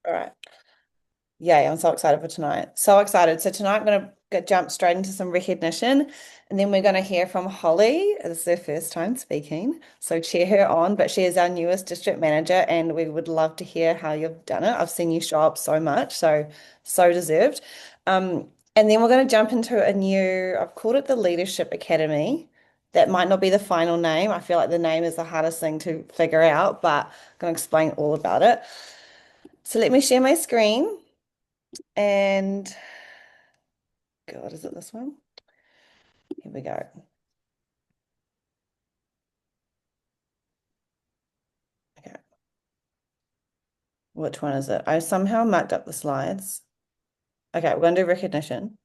All right. Yay, I'm so excited for tonight. So excited. So tonight I'm going to jump straight into some recognition and then we're going to hear from Holly. This is her first time speaking. So cheer her on, but she is our newest district manager and we would love to hear how you've done it. I've seen you show up so much, so deserved. Um, and then we're going to jump into a new, I've called it the Leadership Academy. That might not be the final name. I feel like the name is the hardest thing to figure out, but I'm going to explain all about it. So let me share my screen. And God, is it this one? Here we go. Okay, which one is it? I somehow mucked up the slides. Okay, we're going to do recognition.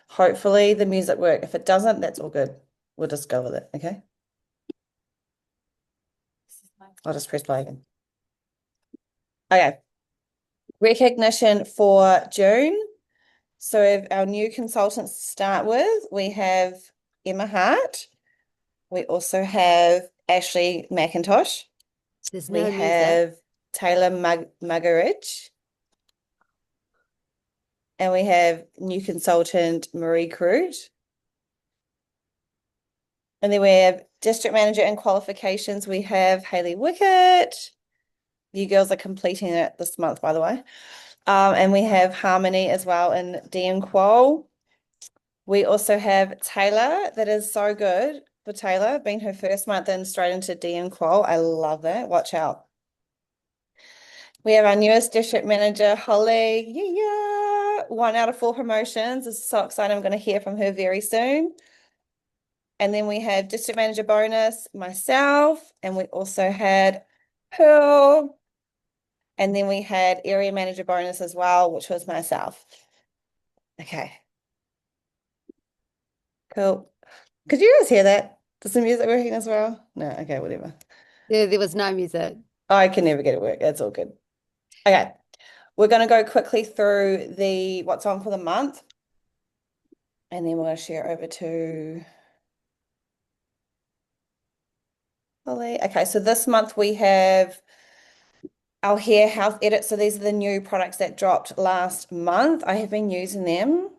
Hopefully the music works. If it doesn't, that's all good. We'll just go with it, okay? I'll just press play again. Okay, recognition for June. So our new consultants to start with, we have Emma Hart. We also have Ashley McIntosh. There's We no music. have Taylor Muggeridge. And we have new consultant Marie Crute. And then we have district manager and qualifications. We have Hayley Wickett. You girls are completing it this month, by the way. And we have Harmony as well in DM Qual. We also have Taylor. That is so good for Taylor, being her first month in straight into DM Qual. I love that. Watch out. We have our newest district manager, Holly. Yeah. 1 out of 4 promotions. This is so exciting. I'm going to hear from her very soon. And then we had district manager bonus, myself, and we also had Pearl. And then we had area manager bonus as well, which was myself. Okay, cool. Could you guys hear that? Does the music working as well? No, okay, whatever. There was no music. I can never get it work. That's all good. Okay, we're going to go quickly through the what's on for the month, and then we're going to share over to Holly. Okay, so this month we have our hair health edit. So these are the new products that dropped last month. I have been using them.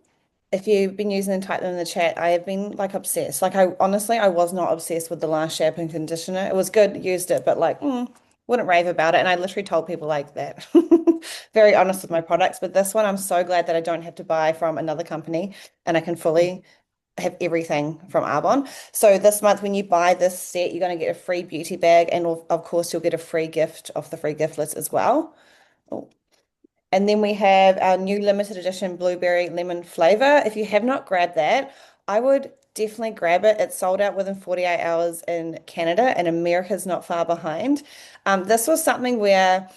If you've been using them, type them in the chat. I have been like obsessed. Like I honestly, I was not obsessed with the last shampoo and conditioner. It was good, used it, but like, wouldn't rave about it. And I literally told people like that. Very honest with my products. But this one, I'm so glad that I don't have to buy from another company and I can fully have everything from Arbonne. So this month, when you buy this set, you're going to get a free beauty bag, and of course, you'll get a free gift off the free gift list as well. Oh. And then we have our new limited edition blueberry lemon flavor. If you have not grabbed that, I would definitely grab it. It's sold out within 48 hours in Canada, and America's not far behind. This was something where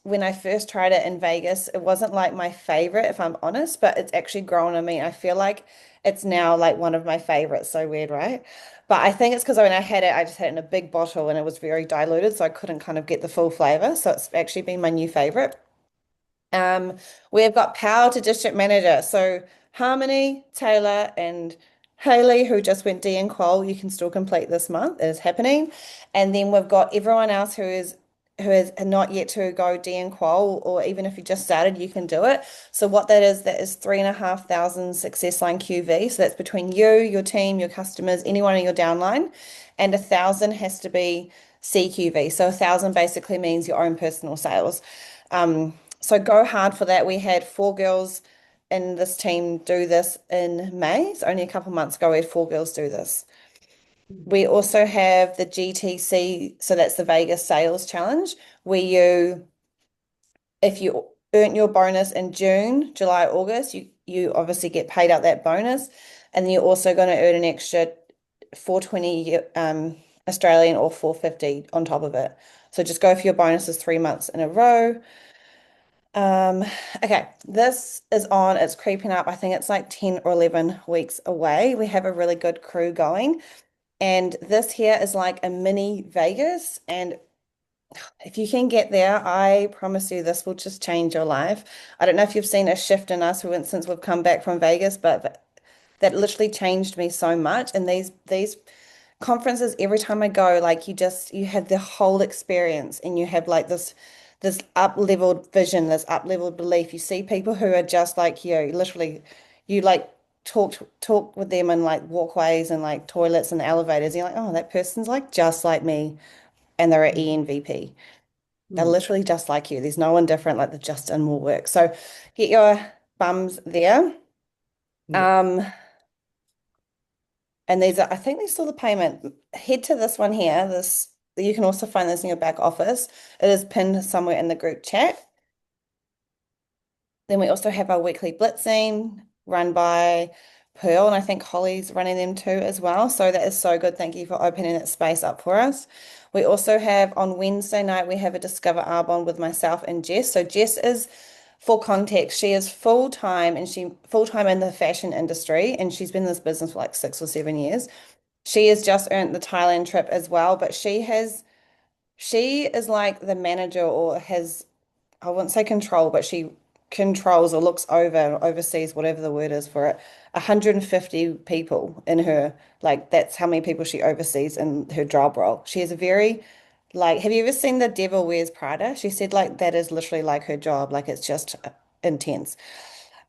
when I first tried it in Vegas, it wasn't like my favorite, if I'm honest, but it's actually grown on me. I feel like it's now like one of my favorites. So weird, right? But I think it's because when I had it, I just had it in a big bottle and it was very diluted, so I couldn't kind of get the full flavor. So it's actually been my new favorite. We've got Power to District Manager. So Harmony, Taylor, and Haley, who just went D and Qual, you can still complete this month. It is happening. And then we've got everyone else who is not yet to go D and Qual, or even if you just started, you can do it. So what that is 3,500 success line QV. So that's between you, your team, your customers, anyone in your downline, and 1,000 has to be CQV. So 1,000 basically means your own personal sales. So go hard for that. We had 4 girls in this team do this in May. It's only a couple months ago we had 4 girls do this. We also have the GTC, so that's the Vegas Sales Challenge, where if you earn your bonus in June, July, August, you obviously get paid out that bonus, and then you're also going to earn an extra 420 Australian or 450 on top of it. So just go for your bonuses 3 months in a row. Um, okay, this is on, it's creeping up. I think it's like 10 or 11 weeks away. We have a really good crew going. And this here is like a mini Vegas. And if you can get there, I promise you this will just change your life. I don't know if you've seen a shift in us since we've come back from Vegas, but that literally changed me so much. And these conferences, every time I go, like you have the whole experience and you have like this up-leveled vision, this up-leveled belief. You see people who are just like you, literally, you like talk with them in like walkways and like toilets and elevators. And you're like, oh, that person's like just like me, and they're at ENVP. They're Mm. literally just like you. There's no one different, like they've just done more work. So get your bums there. Yeah. Um, and these are, I think these still the payment. Head to this one here. This you can also find this in your back office. It is pinned somewhere in the group chat. Then we also have our weekly blitzing run by Pearl, and I think Holly's running them too as well. So that is so good. Thank you for opening that space up for us. We also have on Wednesday night, we have a Discover Arbonne with myself and Jess. So Jess is, for context, she is full-time and she full-time in the fashion industry, and she's been in this business for like 6 or 7 years. She has just earned the Thailand trip as well, but she is like the manager or has, I wouldn't say control, but she controls or looks over, oversees, whatever the word is for it, 150 people in her, like that's how many people she oversees in her job role. She has a very, like, have you ever seen The Devil Wears Prada? She said like that is literally like her job, like it's just intense.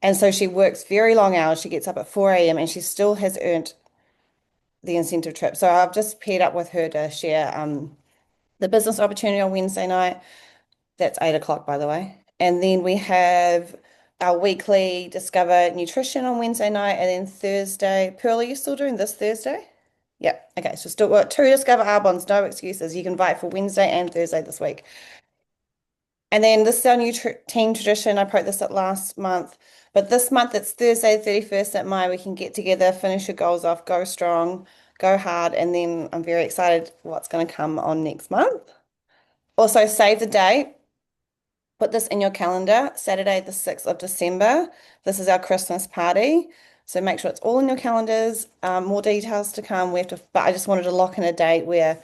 And so she works very long hours. She gets up at 4 a.m. and she still has earned the incentive trip. So I've just paired up with her to share the business opportunity on Wednesday night. That's 8 o'clock, by the way. And then we have our weekly Discover Nutrition on Wednesday night. And then Thursday, Pearl, are you still doing this Thursday? Yep. Okay. So still got two Discover Arbonnes, no excuses. You can invite for Wednesday and Thursday this week. And then this is our new tr team tradition. I put this up last month, but this month it's Thursday, 31st at Mai. We can get together, finish your goals off, go strong, go hard. And then I'm very excited what's going to come on next month. Also, save the date. Put this in your calendar, Saturday, the 6th of December. This is our Christmas party. So make sure it's all in your calendars. More details to come. We have to, but I just wanted to lock in a date where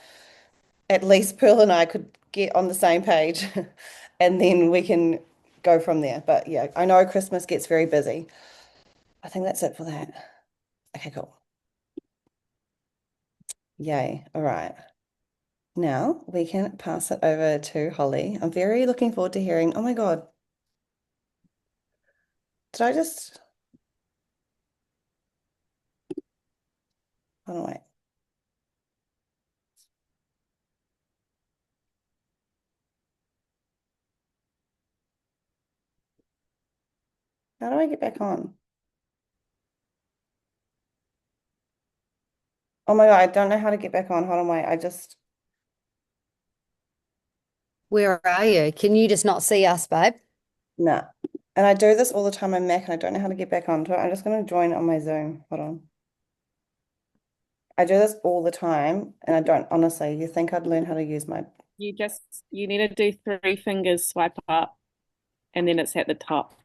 at least Pearl and I could get on the same page and then we can go from there. But yeah, I know Christmas gets very busy. I think that's it for that. Okay, cool. Yay. All right. Now we can pass it over to Holly. I'm very looking forward to hearing. Oh my God. Did I just, oh no, wait. How do I get back on? Oh my God, I don't know how to get back on. Hold on, wait. I just, Where are you? Can you just not see us, babe? nah. And I do this all the time on Mac and I don't know how to get back onto it. I'm just going to join on my Zoom. Hold on. I do this all the time and I don't, honestly, you think I'd learn how to use my, You need to do three fingers swipe up and then it's at the top.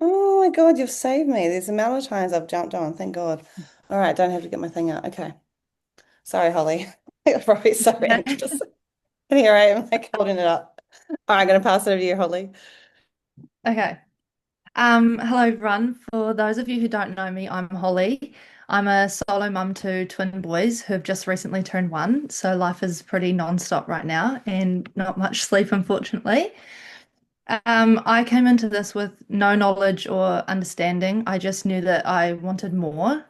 oh my God, you've saved me. There's the amount of times I've jumped on. Thank God. All right, don't have to get my thing out. Okay. Sorry, Holly. I'm probably so anxious. And here I am, like holding it up. All right, I'm going to pass it over to you, Holly. Okay. Hello everyone. For those of you who don't know me, I'm Holly. I'm a solo mum to twin boys who have just recently turned 1, so life is pretty non-stop right now and not much sleep, unfortunately. I came into this with no knowledge or understanding. I just knew that I wanted more.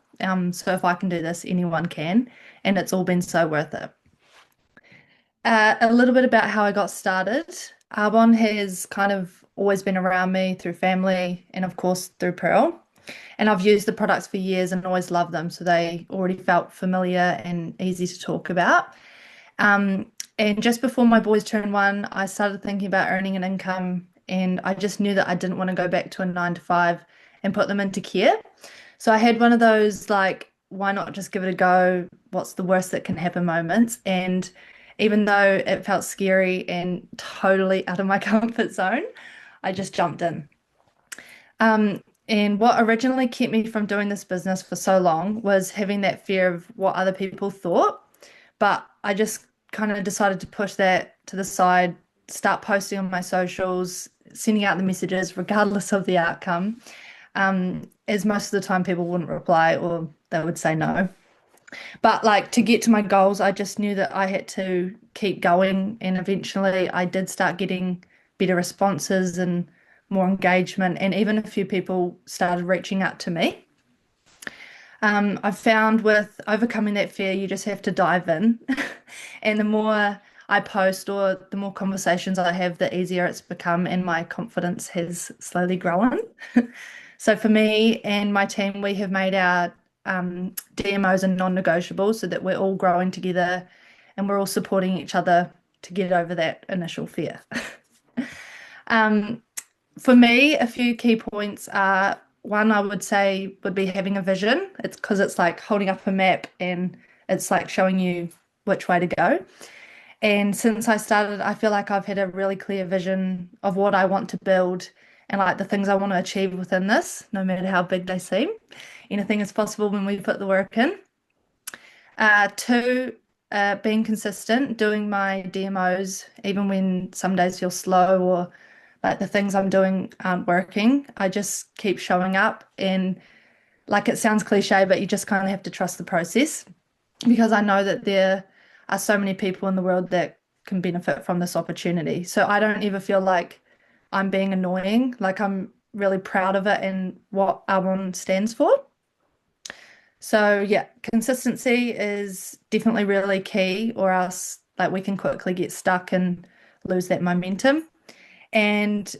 So if I can do this, anyone can, and it's all been so worth it. A little bit about how I got started. Arbonne has kind of always been around me through family and, of course, through Pearl. And I've used the products for years and always loved them. So they already felt familiar and easy to talk about. And just before my boys turned 1, I started thinking about earning an income. And I just knew that I didn't want to go back to a 9 to 5 and put them into care. So I had one of those, like, why not just give it a go? What's the worst that can happen moments? And even though it felt scary and totally out of my comfort zone, I just jumped in. And what originally kept me from doing this business for so long was having that fear of what other people thought. But I just kind of decided to push that to the side, start posting on my socials, sending out the messages regardless of the outcome, as most of the time people wouldn't reply or they would say no. But like to get to my goals, I just knew that I had to keep going. And eventually I did start getting better responses and more engagement. And even a few people started reaching out to me. I've found with overcoming that fear, you just have to dive in. And the more I post or the more conversations I have, the easier it's become, and my confidence has slowly grown. So for me and my team, we have made our DMOs and non-negotiables so that we're all growing together and we're all supporting each other to get over that initial fear. Um, for me, a few key points are one, I would say, would be having a vision. It's because it's like holding up a map and it's like showing you which way to go. And since I started, I feel like I've had a really clear vision of what I want to build and like the things I want to achieve within this, no matter how big they seem. Anything is possible when we put the work in. Two, being consistent, doing my DMOs, even when some days feel slow or like the things I'm doing aren't working. I just keep showing up, and like it sounds cliche, but you just kind of have to trust the process because I know that there are so many people in the world that can benefit from this opportunity. So I don't ever feel like I'm being annoying. Like I'm really proud of it and what Arbonne stands for. So yeah, consistency is definitely really key, or else like we can quickly get stuck and lose that momentum. And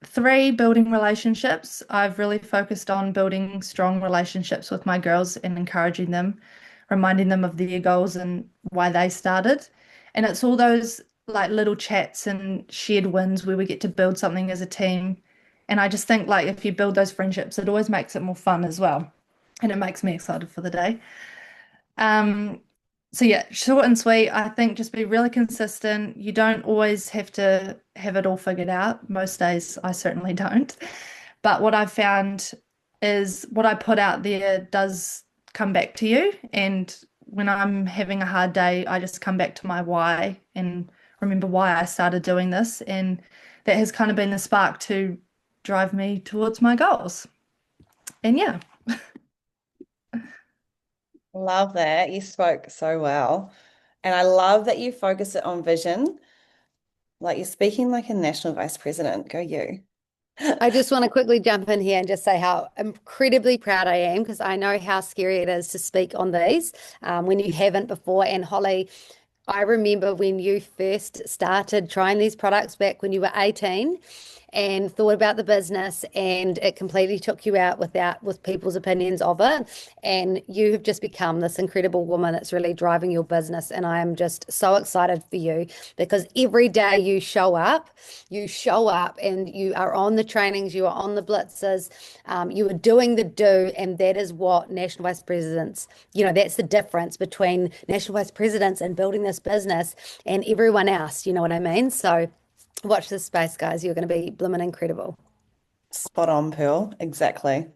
three, building relationships. I've really focused on building strong relationships with my girls and encouraging them, reminding them of their goals and why they started. And it's all those like little chats and shared wins where we get to build something as a team. And I just think like if you build those friendships, it always makes it more fun as well. And it makes me excited for the day. Um, so yeah, short and sweet. I think just be really consistent. You don't always have to have it all figured out. Most days I certainly don't. But what I've found is what I put out there does come back to you. And when I'm having a hard day, I just come back to my why and remember why I started doing this. And that has kind of been the spark to drive me towards my goals. And yeah. Love that. You spoke so well. And I love that you focus it on vision. Like you're speaking like a national vice president. Go you. I just want to quickly jump in here and just say how incredibly proud I am because I know how scary it is to speak on these when you haven't before. And Holly, I remember when you first started trying these products back when you were 18 and thought about the business and it completely took you out with people's opinions of it. And you have just become this incredible woman that's really driving your business. And I am just so excited for you because every day you show up and you are on the trainings, you are on the blitzes, you are doing the do, and that is what national vice presidents, that's the difference between national vice presidents and building this business and everyone else, you know what I mean? So watch this space, guys. You're going to be blooming incredible. Spot on, Pearl. Exactly.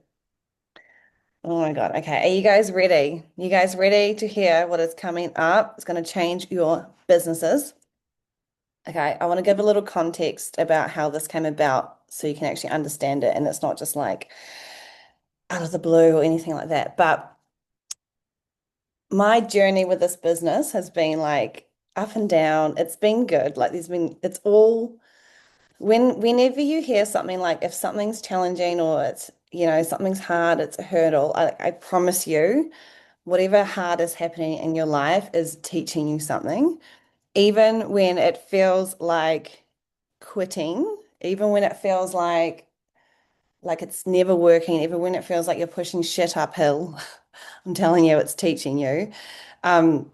Oh my God. Okay. Are you guys ready? You guys ready to hear what is coming up? It's going to change your businesses. Okay. I want to give a little context about how this came about so you can actually understand it. And it's not just like out of the blue or anything like that. But my journey with this business has been like up and down. It's been good. Like it's all whenever you hear something like if something's challenging or it's, something's hard, it's a hurdle, I promise you, whatever hard is happening in your life is teaching you something. Even when it feels like quitting, even when it feels like it's never working, even when it feels like you're pushing shit uphill, I'm telling you, it's teaching you. Um,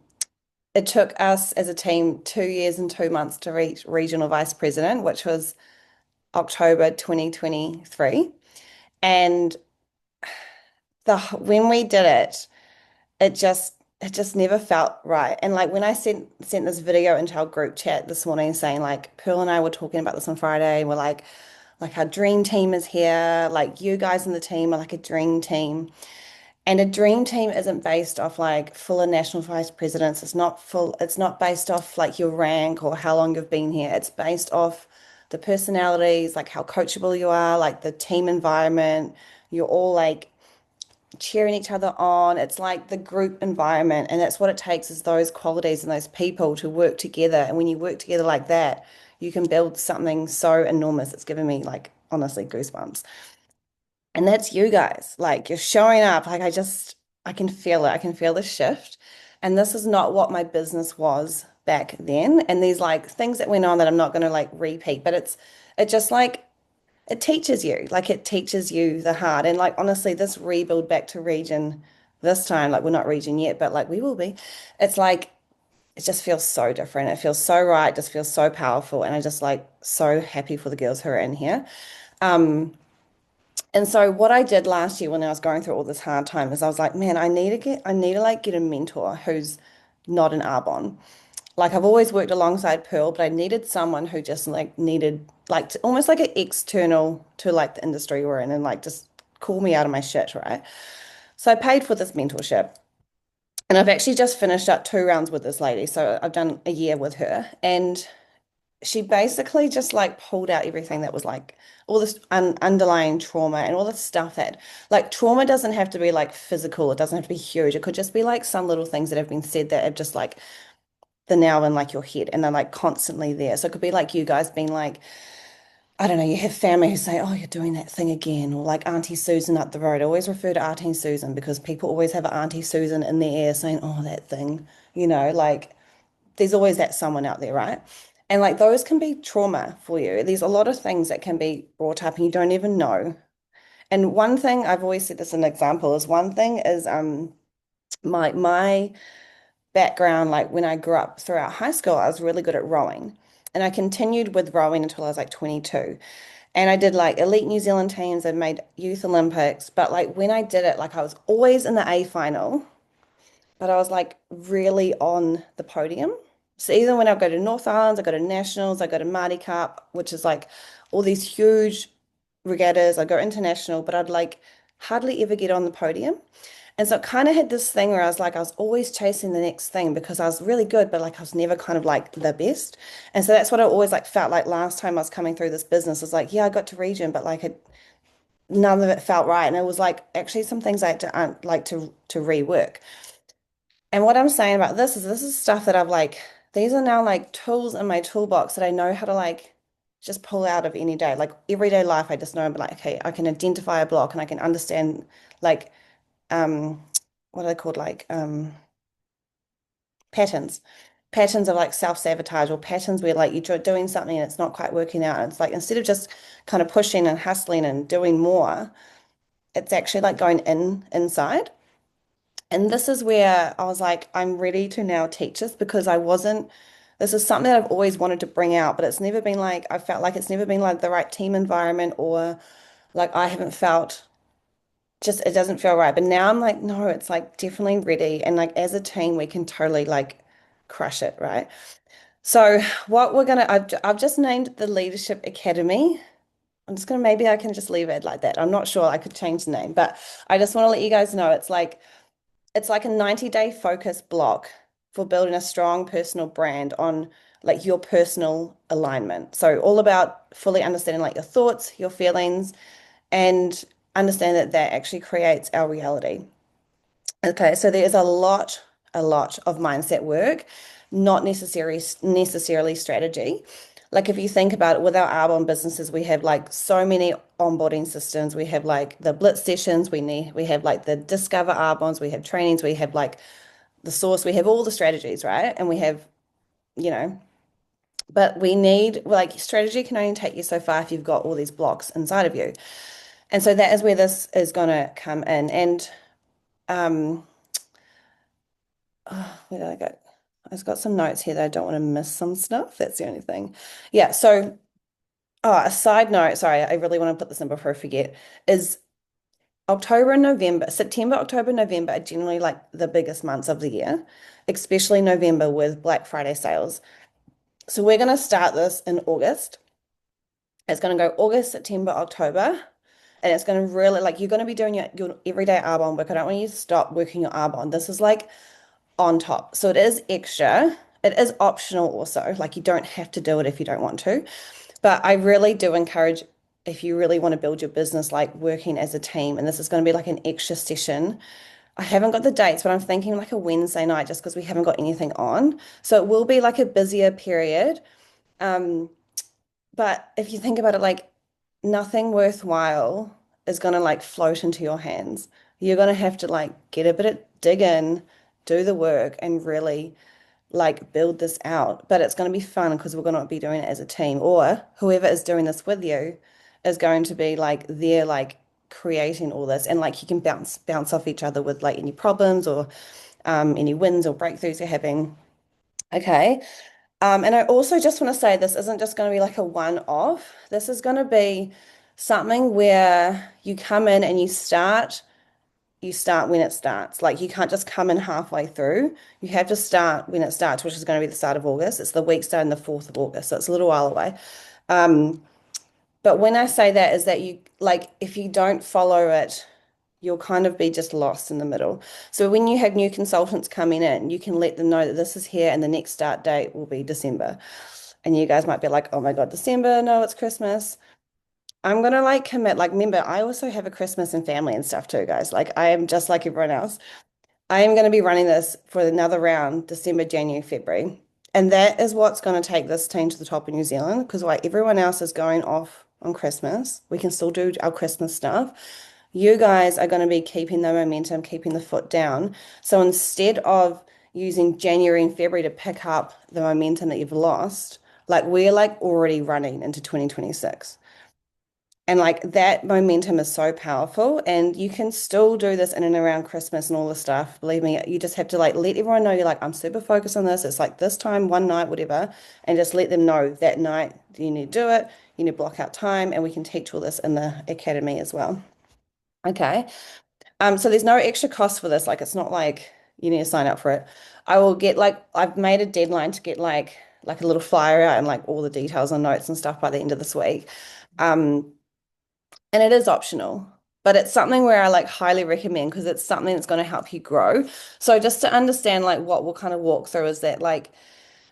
it took us as a team 2 years and 2 months to reach regional vice president, which was October 2023. And when we did it, it just never felt right. And like when I sent this video into our group chat this morning saying like Pearl and I were talking about this on Friday, and we're like our dream team is here, like you guys in the team are like a dream team. And a dream team isn't based off like full of national vice presidents. It's not based off like your rank or how long you've been here. It's based off the personalities, like how coachable you are, like the team environment. You're all like cheering each other on. It's like the group environment, and that's what it takes is those qualities and those people to work together. And when you work together like that, you can build something so enormous. It's given me like honestly goosebumps. And that's you guys. Like you're showing up. Like I can feel it. I can feel the shift. And this is not what my business was back then. And these like things that went on that I'm not going to like repeat, but it just like it teaches you. Like it teaches you the heart. And like honestly, this rebuild back to region this time, like we're not region yet, but like we will be. It's like it just feels so different. It feels so right, it just feels so powerful. And I just like so happy for the girls who are in here. Um, and so what I did last year when I was going through all this hard time is I was like, man, I need to like get a mentor who's not an Arbonne. Like I've always worked alongside Pearl, but I needed someone who just like needed like almost like an external to like the industry we're in and like just call me out of my shit, right? So I paid for this mentorship. And I've actually just finished up 2 rounds with this lady. So I've done a year with her. And she basically just like pulled out everything that was like all this underlying trauma and all this stuff that like trauma doesn't have to be like physical. It doesn't have to be huge. It could just be like some little things that have been said that have just like the nail in like your head and they're like constantly there. So it could be like you guys being like, I don't know, you have family who say, oh, you're doing that thing again, or like Auntie Susan up the road. I always refer to Auntie Susan because people always have Auntie Susan in their ear saying, oh, that thing, like there's always that someone out there, right? And like those can be trauma for you. There's a lot of things that can be brought up and you don't even know. And one thing I've always said this as an example is one thing is my background, like when I grew up throughout high school, I was really good at rowing. And I continued with rowing until I was like 22. And I did like elite New Zealand teams. I made youth Olympics. But like when I did it, like I was always in the A final, but I was like really on the podium. So either when I go to North Islands, I go to Nationals, I go to Māori Cup, which is like all these huge regattas, I go international, but I'd like hardly ever get on the podium. And so it kind of had this thing where I was like, I was always chasing the next thing because I was really good, but like I was never kind of like the best. And so that's what I always like felt like last time I was coming through this business was like, yeah, I got to region, but like none of it felt right. And it was like actually some things I had to to rework. And what I'm saying about this is stuff that I've like, these are now like tools in my toolbox that I know how to like just pull out of any day. Like everyday life, I just know, but like, okay, I can identify a block and I can understand like um what are they called? Like patterns. Patterns of like self-sabotage or patterns where like you're doing something and it's not quite working out. It's like instead of just kind of pushing and hustling and doing more, it's actually like going inside. And this is where I was like, I'm ready to now teach this because this is something that I've always wanted to bring out, but it's never been like, I felt like it's never been like the right team environment or like I haven't felt just, it doesn't feel right. But now I'm like, no, it's like definitely ready. And like as a team, we can totally like crush it, right? So what I've just named the Leadership Academy. I'm just gonna, maybe I can just leave it like that. I'm not sure. I could change the name, but I just want to let you guys know it's like a 90-day focus block for building a strong personal brand on like your personal alignment. So all about fully understanding like your thoughts, your feelings, and understand that that actually creates our reality. Okay, so there is a lot of mindset work, not necessarily strategy. Like if you think about it, with our Arbonne businesses, we have like so many onboarding systems. We have like the Blitz sessions. We have like the Discover Arbonnes. We have trainings. We have like the source. We have all the strategies, right? And we have, you know, but we need like strategy can only take you so far if you've got all these blocks inside of you. And so that is where this is going to come in. And um, oh, where did I go? I've got some notes here that I don't want to miss some stuff. That's the only thing. Yeah. So, oh, a side note, sorry, I really want to put this in before I forget, is October and November, September, October, November are generally like the biggest months of the year, especially November with Black Friday sales. So we're going to start this in August. It's going to go August, September, October. And it's going to really, like, you're going to be doing your everyday Arbonne work. I don't want you to stop working your Arbonne. This is like on top. So it is extra. It is optional also. Like you don't have to do it if you don't want to. But I really do encourage if you really want to build your business, like working as a team, and this is going to be like an extra session. I haven't got the dates, but I'm thinking like a Wednesday night just because we haven't got anything on. So it will be like a busier period. Um, but if you think about it, like nothing worthwhile is going to like float into your hands. You're going to have to like get a bit of dig in, do the work, and really like build this out. But it's going to be fun because we're going to be doing it as a team, or whoever is doing this with you is going to be like they're like creating all this, and like you can bounce off each other with like any problems or any wins or breakthroughs you're having. Okay. And I also just want to say this isn't just going to be like a one-off. This is going to be something where you come in and you start when it starts. Like you can't just come in halfway through. You have to start when it starts, which is going to be the start of August. It's the week starting the 4th of August, so it's a little while away. Um, but when I say that is that you like if you don't follow it, you'll kind of be just lost in the middle. So when you have new consultants coming in, you can let them know that this is here and the next start date will be December. And you guys might be like, oh my God, December, no, it's Christmas. I'm gonna like commit, like remember, I also have a Christmas and family and stuff too, guys. Like I am just like everyone else. I am going to be running this for another round, December, January, February. And that is what's going to take this team to the top of New Zealand because while everyone else is going off on Christmas, we can still do our Christmas stuff. You guys are going to be keeping the momentum, keeping the foot down. So instead of using January and February to pick up the momentum that you've lost, like we're like already running into 2026. And like that momentum is so powerful, and you can still do this in and around Christmas and all the stuff. Believe me, you just have to like let everyone know you're like, I'm super focused on this. It's like this time, one night, whatever, and just let them know that night you need to do it. You need to block out time, and we can teach all this in the academy as well. Okay. So there's no extra cost for this. Like it's not like you need to sign up for it. I will get like I've made a deadline to get like a little flyer out and like all the details and notes and stuff by the end of this week. Um, and it is optional, but it's something where I like highly recommend because it's something that's going to help you grow. So just to understand like what we'll kind of walk through is that like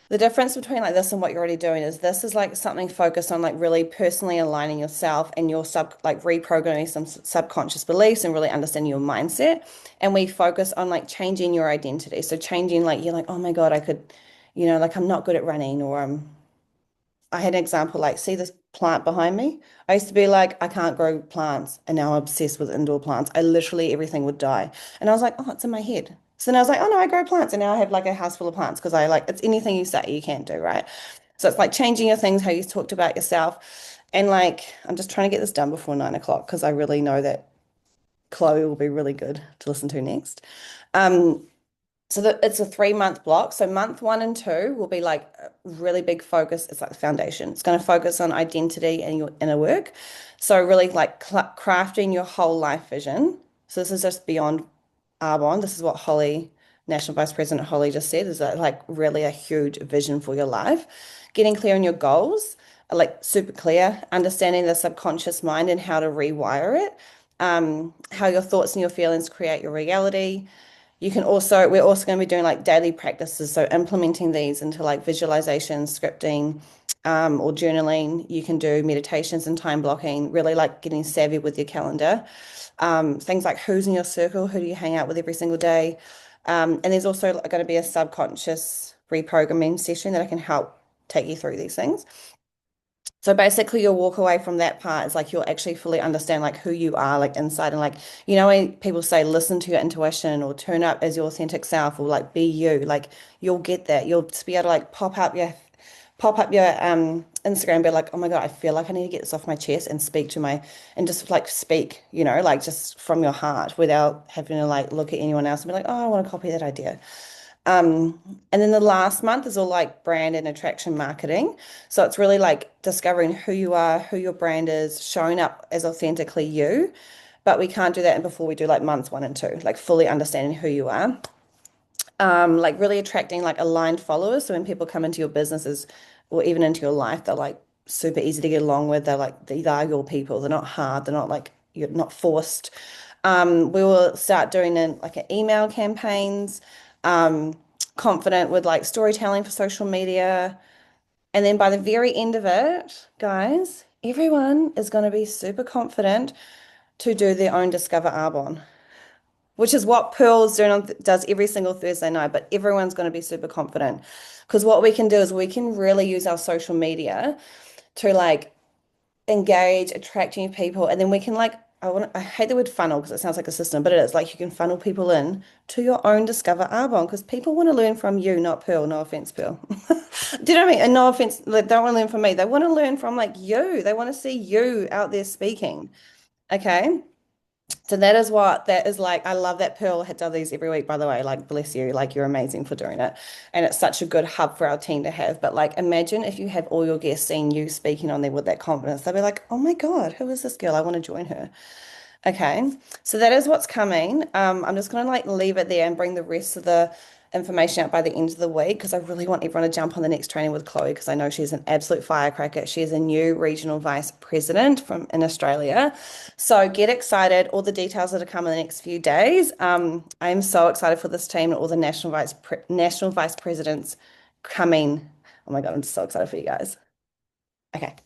the difference between like this and what you're already doing is this is like something focused on like really personally aligning yourself and your like reprogramming some subconscious beliefs and really understanding your mindset. And we focus on like changing your identity. So changing like you're like, oh my God, I could, like I'm not good at running or I had an example like, see this plant behind me? I used to be like, I can't grow plants, and now I'm obsessed with indoor plants. I literally everything would die. And I was like, oh, it's in my head. So then I was like, oh no, I grow plants, and now I have like a house full of plants because I like it's anything you say you can do, right? So it's like changing your things, how you talked about yourself. And like, I'm just trying to get this done before 9 o'clock because I really know that Chloe will be really good to listen to next. Um, so that it's a 3-month block. So month 1 and 2 will be like a really big focus. It's like the foundation. It's going to focus on identity and your inner work. So really like crafting your whole life vision. So this is just beyond Arbonne. This is what Holly, National Vice President Holly just said, is that like really a huge vision for your life. Getting clear on your goals, like super clear, understanding the subconscious mind and how to rewire it, how your thoughts and your feelings create your reality. We're also going to be doing like daily practices. So implementing these into like visualization, scripting, or journaling. You can do meditations and time blocking, really like getting savvy with your calendar. Things like who's in your circle, who do you hang out with every single day? And there's also going to be a subconscious reprogramming session that I can help take you through these things. So basically you'll walk away from that part. It's like you'll actually fully understand like who you are like inside and like, when people say listen to your intuition or turn up as your authentic self or like be you, like you'll get that. You'll just be able to like pop up your Instagram and be like, oh my God, I feel like I need to get this off my chest and and just like speak, like just from your heart without having to like look at anyone else and be like, oh, I want to copy that idea. And then the last month is all like brand and attraction marketing. So it's really like discovering who you are, who your brand is, showing up as authentically you. But we can't do that before we do like months 1 and 2, like fully understanding who you are. Like really attracting like aligned followers. So when people come into your businesses or even into your life, they're like super easy to get along with. They're like, these are your people. They're not hard. They're not like, you're not forced. We will start doing like an email campaigns, confident with like storytelling for social media. And then by the very end of it, guys, everyone is going to be super confident to do their own Discover Arbonne, which is what Pearl's does every single Thursday night, but everyone's going to be super confident. Because what we can do is we can really use our social media to like engage, attract new people, and then we can like I hate the word funnel because it sounds like a system, but it is like you can funnel people in to your own Discover Arbonne because people want to learn from you, not Pearl. No offense, Pearl. Do you know what I mean? And no offense, like, they don't want to learn from me. They want to learn from like you. They want to see you out there speaking. Okay. So that is like. I love that Pearl had done these every week, by the way. Like, bless you. Like, you're amazing for doing it. And it's such a good hub for our team to have. But like, imagine if you have all your guests seeing you speaking on there with that confidence. They'll be like, oh my God, who is this girl? I want to join her. Okay, so that is what's coming. I'm just going to like leave it there and bring the rest of the information out by the end of the week because I really want everyone to jump on the next training with Chloe because I know she's an absolute firecracker. She's a new regional vice president from in Australia. So get excited. All the details are to come in the next few days. I am so excited for this team and all the national vice presidents coming. Oh my God, I'm just so excited for you guys. Okay.